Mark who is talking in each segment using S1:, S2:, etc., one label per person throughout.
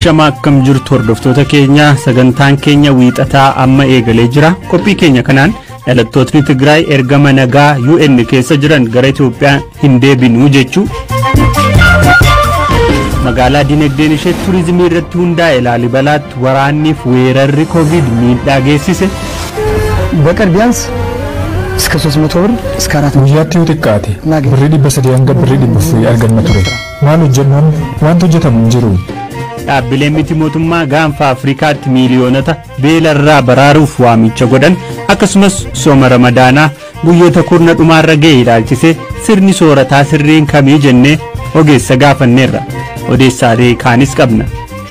S1: Shama akkam jirtu hordoftoota keenya sagantaan keenya wiixataa amma eegalee jira. Qophii keenya kanaan dhalattootni Tigraay ergama nagaa UN keessa jiran gara Itoophiyaa hin deebinuu jechuu. Magaalaa dinagdeen ishee turizimii irratti hundaa'e Laalibalaatti waraanniif weerarri Covid miidhaa geessise.
S2: በቀን ቢያንስ እስከ 300 ብር እስከ 400
S3: guyyaatti yoo xiqqaate birrii 300 hanga birrii 400 arganna ture. Maal hojjennoon wanti hojjetamu hin jiru.
S1: Dhaabbileen miti mootummaa gaanfa Afrikaatti miiliyoonota beelarraa baraaruuf waamicha godhan akkasumas sooma Ramadaanaa guyyoota kurna dhumaarra ga'e ilaalchisee sirni soorataa sirriin kamii jennee ogeessa gaafanneerra. Odeessaalee kaanis qabna.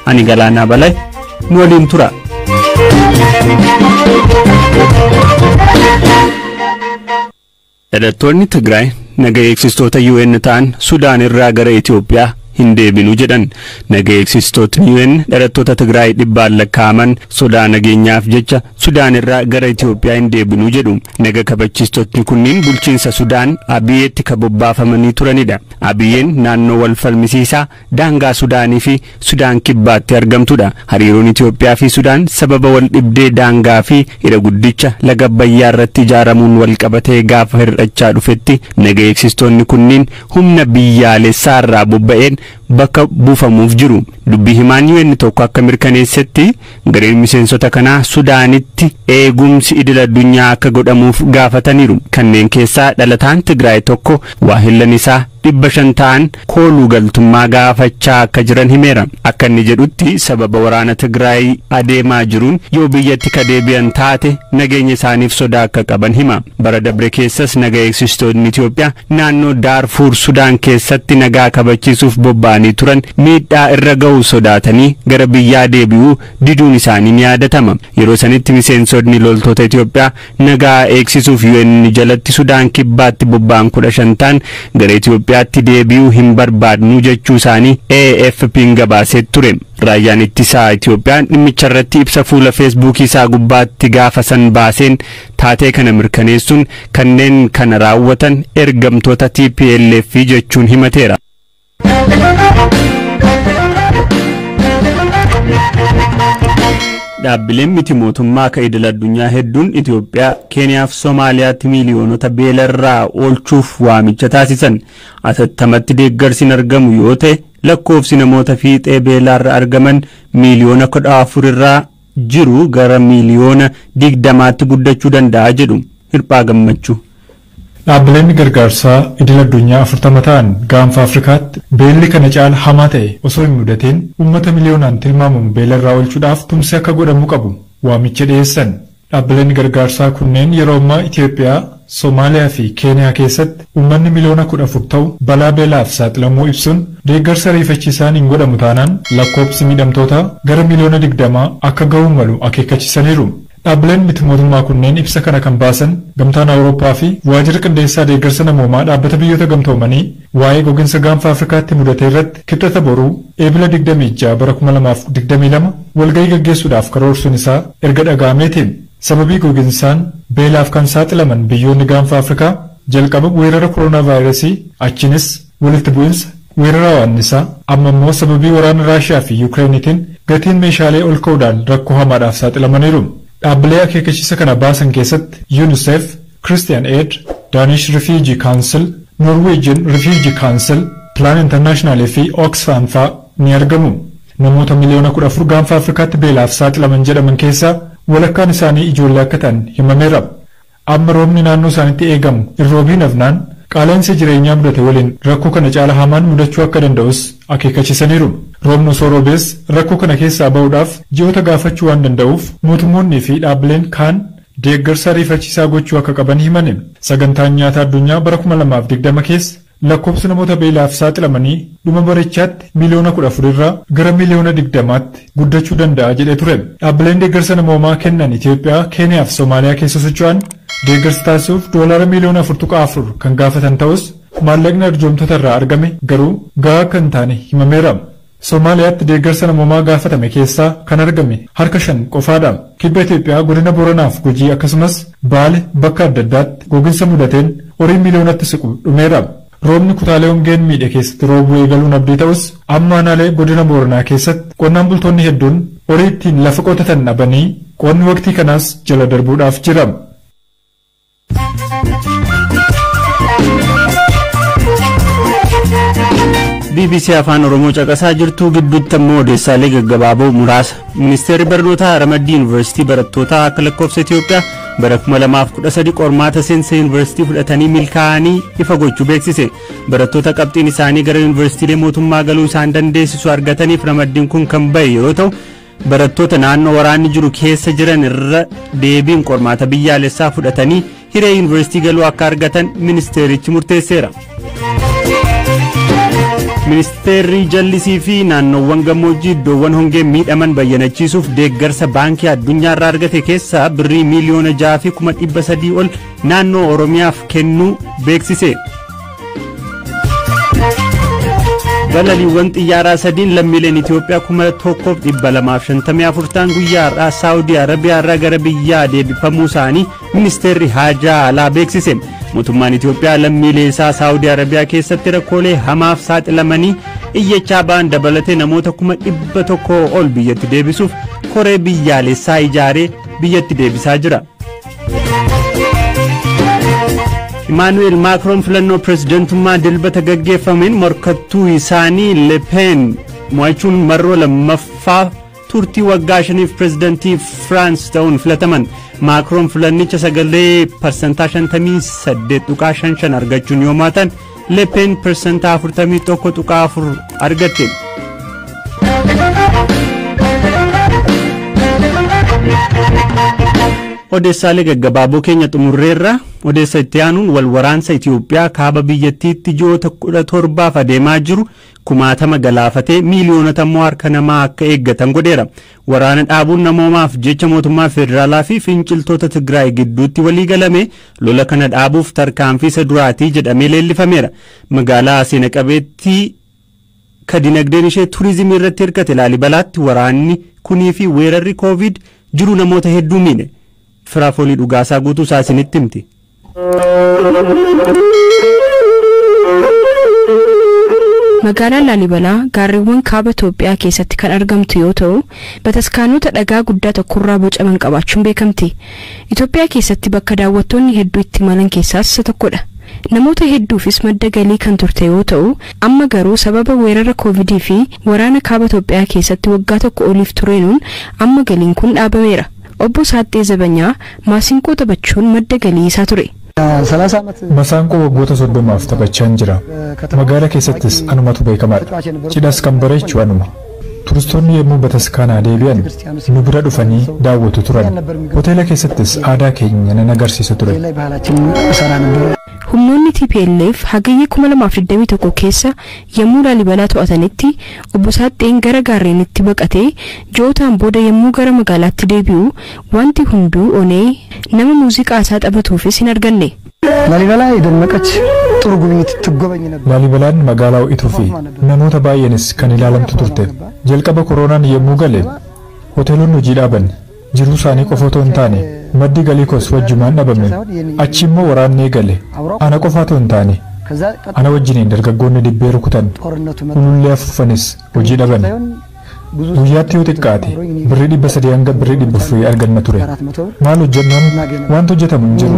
S1: Ani Galaanaa Balay nu waliin tura. Dhalattoonni Tigraay naga eegsistoota UN ta'an Sudaan irraa gara Itoophiyaa hin deebinuu jedhan. Naga eegsistootni UN dhalattoota Tigraay dhibbaan lakkaa'aman sodaa nageenyaaf jecha Sudaan irraa gara Itoophiyaa hin deebinuu jedhu. Naga kabachiistotni kunniin bulchiinsa Sudaan Abiyyeetti kabobbaafamanii turanidha. Abiyyeen naannoo wal falmisiisaa daangaa Sudaanii fi Sudaan kibbaatti argamtudha. Hariiroon Itoophiyaa fi Sudaan sababa wal dhibdee daangaa fi hidha guddicha laga Abbayyaa irratti ijaaramuun wal qabatee gaafa hir'achaa dhufetti naga eegsistoonni kunniin humna biyyaalessaa irraa bobba'een bakka buufamuuf jiru. Dubbii himaan UN tokko akka mirkaneessetti gareen miseensota kanaa Sudaanitti eegumsi idil addunyaa akka godhamuuf gaafataniiru. Kanneen keessaa dhalataan Tigraay tokko waahillan isaa 500 ta'an kooluu galtummaa gaafachaa akka jiran himeera. Akka inni jedhutti sababa waraana Tigraay adeemaa jiruun yoo biyyatti ka deebi'an taate nageenya isaaniif sodaa akka qaban hima. Bara dabre keessas naga eegsistoonni Itoophiyaa naannoo Daarfuur Sudaan keessatti nagaa kabachiisuuf bobba'anii turan miidhaa irra ga'u sodaatanii gara biyyaa deebi'uu diduun isaanii ni yaadatama. Yeroo sanitti miseensonni loltoota Itoophiyaa nagaa eegsisuuf UN jalatti Sudaan kibbaatti bobba'an 15 ta'an gara Itoophiyaa deebi'uu hin barbaadnu jechuu isaanii AFP'n gabaasee ture. Raayyaan ittisaa Itoophiyaan dhimmicha irratti ibsa fuula Facebook isaa gubbaatti gaafa san baaseen taatee kana mirkaneessuun kanneen kana raawwatan ergamtoota TPLF jechuun himateera. Dhaabbileen miti mootummaa ka idil addunyaa hedduun Itoophiyaa, Keeniyaa fi Somaaliyaatti miiliyoonota beelarraa oolchuuf waamicha taasisan. Asattamatti deeggarsiin argamu yoo ta'e lakkoofsi namoota fiixee beelarra argaman miiliyoona 14 irraa jiru gara miiliyoona 20tti guddachuu danda'a jedhu Hirphaa Gammachuu.
S3: Dhaabbileen gargaarsaa idil addunyaa 40 ta'an gaanfa Afrikaatti beelli kana caala hamaa ta'e osoo hin mudatiin uummata miliyoonaan tilmaamamu beelarraa oolchuudhaaf tumsi akka godhamu qabu waamicha dhiyeessan. Dhaabbileen gargaarsaa kunneen yeroo ammaa Itoophiyaa, Somaaliyaa fi Keeniyaa keessatti uummanni miliyoona 14 ta'u balaa beelaaf saaxilamuu ibsuun deeggarsa ariifachiisaan hin godhamu taanaan lakkoofsi miidhamtootaa gara miliyoona 20 akka ga'uu malu akeekkachiisaniiru. Dhaabbileen miti mootummaa kunneen ibsa kana kan baasan gamtaan Awurooppaa fi waajjira qindeessaa deeggarsa namoomaa dhaabbata biyyoota gamtoomanii waa'ee gogiinsa gaanfa Afrikaatti mudate irratti kibxata boruu eebila 26 bara 2022 walgahii gaggeessuudhaaf karoorsuun isaa erga dhaga'ameetiin sababii gogiinsaan beelaaf kan saaxilaman biyyoonni gaanfa Afrikaa jalqaba weerara koronaa vaayirasii achinis walitti bu'insa weerara waannisaa amma immoo sababii waraana Raashiyaa fi Yukireenitiin gatiin meeshaalee ol ka'uudhaan rakkoo hamaadhaaf saaxilamaniiru. Dhaabbilee akeekkachiisa kana baasan keessatti UNICEF, Christian Aid, Danish Refugee Council, Norwegian Refugee Council, Plan International fi Oxfam fa'aa ni argamu. Namoota miliyoona 14 gaanfa Afrikaatti beelaaf saaxilaman jedhaman keessaa walakkaan isaanii ijoollee akka ta'an himameera. Amma roobni naannoo isaaniitti eegamu irroobiin hafnaan qaala'insa jireenyaa mudate waliin rakkoo kana caala hamaan mudachuu akka danda'us akeekkachiisaniiru. Roobni osoo roobees rakkoo kana keessaa ba'uudhaaf ji'oota gaafachuu waan danda'uuf mootummoonni fi dhaabbileen kaan deeggarsa ariifachiisaa gochuu akka qaban himani. Sagantaan nyaata addunyaa bara 2020 keessa lakkoofsi namoota beelaaf saaxilamanii dhuma barichaatti miliyoona 14 irraa gara miliyoona 20tti guddachuu danda'a jedhee ture. Dhaabbileen deeggarsa namoomaa kennan Itoophiyaa, Keeniyaa fi Somaaliyaa keessa socho'an deeggarsa taasisuuf doolaara miliyoona 4.4 kan gaafatan ta'us maallaqni arjoomtota irraa argame garuu gahaa akka hin taane himameera. Somaaliyaatti deeggarsa namoomaa gaafatame keessaa kan argame harka 5 qofaadha. Kibba Itoophiyaa godina Booranaaf Gujii akkasumas Baale bakka adda addaatti gogiinsa mudateen horii miliyoonatti siqu dhumeera. Roobni kutaalee hongeen miidhe keessatti roobuu eegaluun abdii ta'us amma aanaalee godina Booranaa keessatti qonnaan bultoonni hedduun horii ittiin lafa qotatan dhabanii qonni waqtii kanaas jala darbuudhaaf jira.
S1: BBC Afaan Oromoo caqasaa jirtu gidduutti ammoo odeessaalee gaggabaaboo muraasa. Ministeerri Barnootaa Ramaddii Yuunivarsiitii barattootaa akka lakkoofsa Itoophiyaa bara 2013 qormaata seensa yuunivarsiitii fudhatanii milkaa'anii ifa gochuu beeksise. Barattoota qabxiin isaanii gara yuunivarsiitiilee mootummaa galuu isaan dandeessisu argataniif ramaddiin kun kan bahe yeroo ta'u, barattoota naannoo waraanni jiru keessa jiran irra deebiin qormaata biyyaalessaa fudhatanii hiree yuunivarsiitii galuu akka argatan ministeerichi murteesseera. Ministeerri jallisii fi naannoowwan gammoojjii iddoowwan hongeen miidhaman bayyanachiisuuf deeggarsa baankii addunyaa irraa argate keessaa birrii miliyoona 6,300 ol naannoo Oromiyaaf kennuu beeksise. Balaliiwwan xiyyaaraa sadiin lammiileen Itoophiyaa 1,254 ta'an guyyaa har'aa Saawudii Arabiyaa irraa gara biyyaa deebifamuu isaanii ministeerri haajaa alaa beeksise. Mootummaan Itoophiyaa lammiilee isaa Saawudii Arabiyaa keessatti rakkoolee hamaaf saaxilamanii iyyachaa ba'an dabalatee namoota 100,000 ol biyyatti deebisuuf koree biyyaalessaa ijaaree biyyatti deebisaa jira. Emmanuel Macron filannoo pirezidantummaa dilbata gaggeeffameen morkattuu isaanii Le Pen mo'achuun marroo lammaffaa turtii waggaa 5f pirezidantii France ta'uun filataman. Macron filannicha sagalee parsantaa 58.55 argachuun yoo mo'atan, Le Pen parsantaa 41.4 argatte. Odeessaalee gaggabaaboo keenya xumurreerra. Odeessa itti aanuun wal waraansa Itoophiyaa kaaba biyyattiitti ji'oota 17 adeemaa jiru 60,000 galaafatee miiliyoonota immoo harka namaa akka eeggatan godheera. Waraana dhaabuun namoomaaf jecha mootummaa federaalaa fi finciltoota Tigraay gidduutti walii galame lola kana dhaabuuf tarkaanfii isa duraatii jedhamee leellifameera. Magaalaa seena qabeettii kadinagdeen ishee turizimii irratti hirkate Laalibalaatti waraanni kunii fi weerarri Covid jiru namoota hedduu miidhe. Firaafolii dhugaasaa guutuu isaa isinitti himti.
S4: Magaalaan Laalibalaa gaarreewwan kaaba Itoophiyaa keessatti kan argamtu yoo ta'u, bataskaanota dhagaa guddaa tokkorraa bocaman qabaachuun beekamti. Itoophiyaa keessatti bakka daawwattoonni hedduu itti imalan keessaas isa tokkodha. Namoota hedduufis madda galii kan turte yoo ta'u, amma garuu sababa weerara Covid fi waraana kaaba Itoophiyaa keessatti waggaa tokko oliif tureenuun amma galiin kun dhaabameera. Obbo Saaxee Zabanyaa maasinqoo taphachuun madda galii isaa ture.
S3: Masaanqoo waggoota 30 taphachaa jira. Magaalaa keessattis anumatu beekamaadha. Cidhas kan bareechu anuma. Turistoonni yommuu bataskaanaa deebi'an nu bira dhufanii daawwatu turan. Hoteela keessattis aadaa keenya nan agarsiisa ture.
S4: Humnoonni TPLF hagayya 2021 keessa yommuu Laalibalaa to'atanitti obbo Saaxeen gara gaarreenitti baqatee ji'ootaan booda yommuu gara magaalaatti deebi'u wanti hunduu onee nama muuziqaa isaa taphatuufis hin arganne.
S2: Laalibala የደመቀች ጥሩ ጉብኝት ትጎበኝ ነበር።
S3: Laalibalaan magaalaa ho'ituu fi namoota baay'eenis kan ilaalamtu turte. Jalqaba koronaan yommuu gale hoteelonni hojii dhaaban jiruu isaanii qofa otoo hin taane maddi galii kos wajjumaan dhabame. Achi immoo waraannee gale. Ana qofa otoo hin taane ana wajjiniin dargaggoonni dibbee rukutan ulullee afuufanis hojii dhaban. Guyyaatti yoo xiqqaate birrii 300 hanga birrii 400 arganna ture. Maal hojjennaan wanti hojjetamu hin jiru.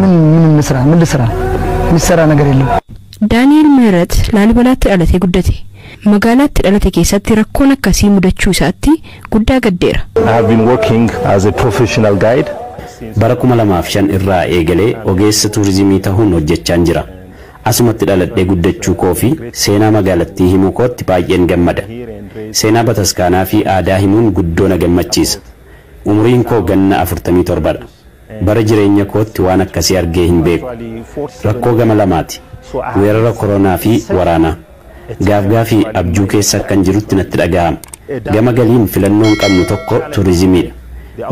S2: ሚሰራ ነገር የለም።
S4: ዳንኤል ምህረት ላሊበላatti dhalatee guddate. Magaalaatti dhalate keessatti rakkoon akkasii mudachuu isaatti guddaa gaddeera.
S5: I have been working as a professional guide.
S6: Bara 2005 irraa eegalee ogeessa turizimii ta'uun hojjechaa jira. Asumatti dhaladhee guddachuu koo fi seenaa magaalattii himuu kootti baay'een gammada. Seenaa bataskaanaa fi aadaa himuun guddoo na gammachiisa. Umriin koo ganna 47dha. Bara jireenya kootti waan akkasii argee hin beeku. Rakkoo gama lamaati. Weerara koronaa fi waraanaa. Gaafgaa fi abjuu keessa kan jirutti natti dhaga'ama. Gama galiin filannoon qabnu tokko turizimiidha.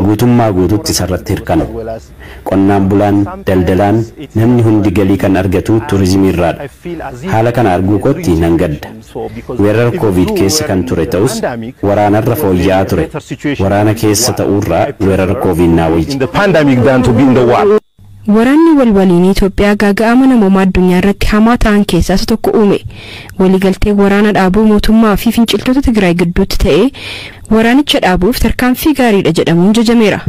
S6: Guutummaa guututti sarratti hirkana. Qonnaan bulaan, daldalaan, namni hundi galii kan argatu turizimii irraadha. Haala kana arguu kootti nan gadda. Weerara Covid keessa kan ture ta'us waraanarra fooyya'aa ture. Waraana keessa ta'uurraa weerara Covid naa wayya.
S4: Waraanni walwaliinii Itoophiyaa gaaga'ama namoomaa addunyaa irratti hamaa ta'an keessaa isa tokko uume. Waliigaltee waraana dhaabuu mootummaa fi finciltoota Tigraay gidduutti ta'ee waraanicha dhaabuuf tarkaanfii gaariidha jedhamuun jajameera.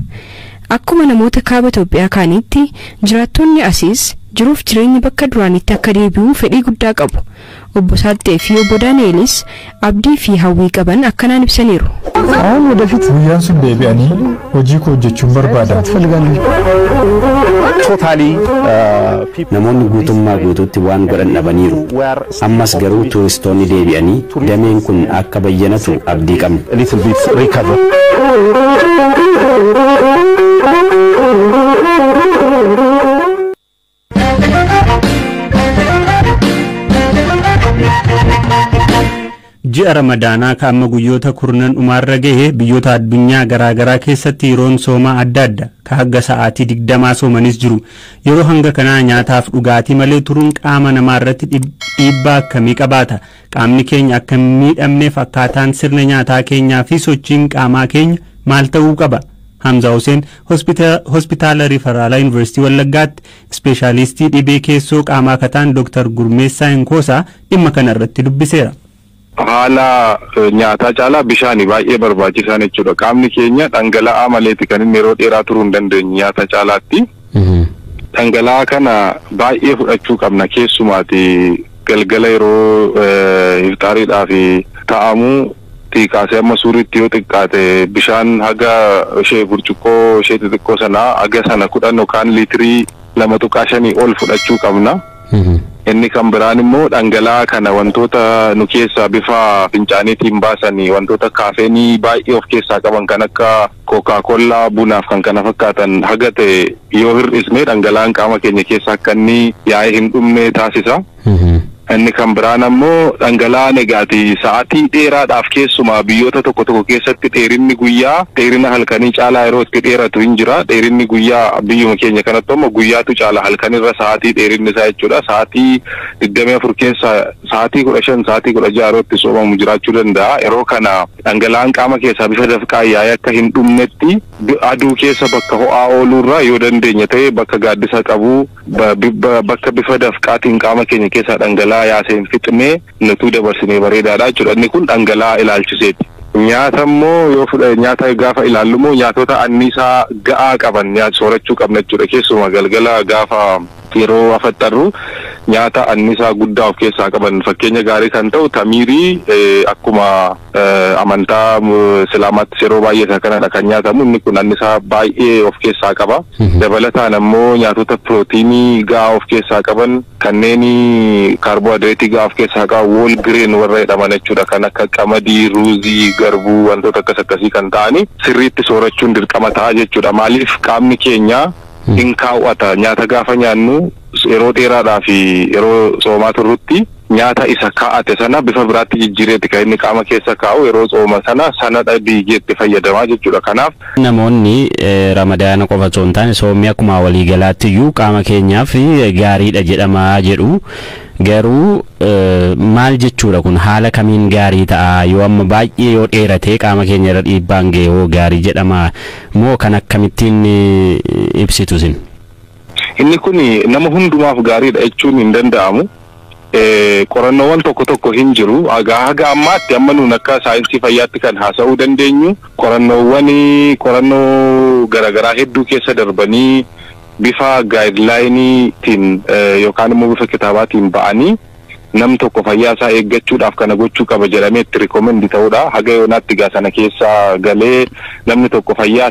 S4: Akkuma namoota kaaba Itoophiyaa kaanitti jiraattonni asiis jiruuf jireenya bakka duraanitti akka deebi'u fedhii guddaa qabu. Obbo Saattee fi Obbo Daaneelis abdii fi hawwii qaban akkanaan ibsaniiru.
S2: አሁን ወደፊት
S3: guyyaan sun deebi'anii hojii koo hojjechuun barbaada.
S6: Namoonni guutummaa guutuutti waan godhan dhabaniiru. Ammas garuu tuuristoonni deebi'anii dameen kun akka bayyanatu abdii qabna.
S1: Ji'a Ramadaanaa kaamma guyyoota kurnan dhumaarra gahe biyyoota addunyaa garaagaraa keessatti yeroon soomaa adda adda ka hanga sa'aatii 20 soomanis jiru. Yeroo hanga kanaa nyaataaf dhugaatii malee turuun qaama namaa irratti dhiibbaa akkamii qabaata? Qaamni keenya akka miidhamneef akkaataan sirna nyaataa keenyaa fi sochiin qaamaa keenya maal ta'uu qaba? Hamza Hussein hospitaala Riifaraala Yuunivarsiitii Wallaggaatti ispeeshaalistii dhibee keessoo qaamaa kataan Dr. Gurmeessaa Inkoosaa dhimma kana irratti dubbiseera.
S7: Haala nyaataa caalaa bishaanii baay'ee barbaachisaan jechuudha. Qaamni keenya dhangala'aa maleeti kan inni yeroo dheeraa turuu hin dandeenye nyaata caalaatti. Dhangala'aa kana baay'ee fudhachuu qabna keessumaati galgala yeroo iftaariidhaaf ta'amu kaasee amma suuriitti yoo xiqqaate bishaan haga ishee burcuqqoo ishee xixiqqoo sanaa haga sana 10 yookaan liitirii 2.5 ol fudhachuu qabna. Inni kan biraan immoo dhangala'aa kana wantoota nu keessaa bifa fincaaniitiin baasanii wantoota kaafeenii baay'ee of keessaa qaban kan akka Coca-Cola bunaaf kan kana fakkaatan haga ta'e yoo hir'isne dhangala'aan qaama keenya keessaa akka inni yaa'ee hin dhumne taasisa. Inni kan biraan ammoo dhangala'aa negaati sa'aatii dheeraadhaaf keessumaa biyyoota tokko tokko keessatti dheerinni guyyaa dheerina halkanii caalaa yeroo itti dheeratu hin jira. Dheerinni guyyaa biyyuma keenya kanatti ammoo guyyaatu caala halkanirra sa'aatii dheerinni isaa jechuudha. Sa'aatii 24 keessa sa'aatii 15 sa'aatii 16 yeroo itti soomamu jiraachuu danda'a. Yeroo kana dhangala'aan qaama keessaa bifa dafqaa yaa'ee akka hin dhumnetti aduu keessa bakka ho'aa ooluurraa yoo dandeenya ta'e bakka gaaddisa qabu bakka bifa dafqaatiin qaama keenya keessaa dhangala'aa yaaseen fixnee nutuu dabarsinee bareedaadha jechuudha. Inni kun dhangala'aa ilaalchiseeti. Nyaata immoo yoo nyaata gaafa ilaallu immoo nyaatota anniisaa ga'aa qaban soorachuu qabna jechuudha. Keessumaa galgala gaafa yeroo afaxxarru nyaata anniisaa guddaa of keessaa qaban fakkeenya gaarii kan ta'u tamiirii akkuma amantaa islaamaatti yeroo baay'ee kanadha kan nyaatamu. Inni kun anniisaa baay'ee of keessaa qaba. Dabalataan ammoo nyaatota pirootiinii ga'aa of keessaa qaban kanneen kaarboohayidireetii ga'aa of keessaa qaban wool gireen warra jedhaman jechuudha. Kan akka qamadii, ruuzii, garbuu wantoota akkasii kan ta'ani sirriitti soorachuun dirqama ta'a jechuudha. Maaliif qaamni keenya hin kaawwata nyaata gaafa nyaannu yeroo dheeraadhaa fi yeroo soomaa turrutti nyaata isa kaa'ate sana bifa biraatti jijjiireetti kan inni qaama keessa kaa'u yeroo sooma sana biigeetti fayyadamaa jechuudha. Kanaaf
S6: namoonni ramadaana qofa osoo hin taane soomii akkuma waliigalaatti iyyuu qaama keenyaaf gaariidha jedhamaa jedhu. Garuu maal jechuudha kun haala kamiin gaarii ta'a yoo amma baay'ee yoo dheeratee qaama keenya irra dhiibbaan ga'e hoo gaarii jedhama moo kan akkamittiin ibsitu sin?
S7: Inni kun nama hundumaaf gaariidha jechuun hin danda'amu. Qorannoowwan tokko tokko hin jiru. Haga ammaatti amma nuun akka saayinsii fayyaatti kan haasa'uu dandeenyu qorannoo garaagaraa hedduu keessa darbanii bifa gaayidlaayiniitiin yookaan immoo bifa kitaabaatiin ba'anii nam tokko fayyaa isaa eeggachuudhaaf kana gochuu qaba jedhamee itti rikomendi ta'uudha. Haga yoonaatti gaa sana keessa galee namni tokko fayyaa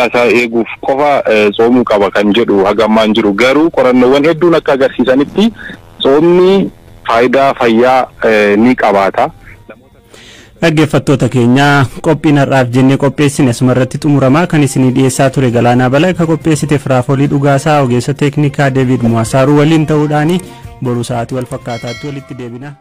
S7: isaa eeguuf qofa soomuu qaba kan jedhu haga ammaan jiru. Garuu qorannoowwan hedduun akka agarsiisanitti soomni faayidaa fayyaa ni qabaata.
S1: Dhaggeeffattoota keenya qophiin har'aaf jennee qopheessine asuma irratti xumuramaa kan isinii dhiyeessaa ture Galaanaa Balaa akka qopheessite Firaafolii Dhugaasaa ogeessa teeknikaa Deevid Muwaasaaruu waliin ta'uudhaan boru sa'aatii wal fakkaataatti walitti deebina.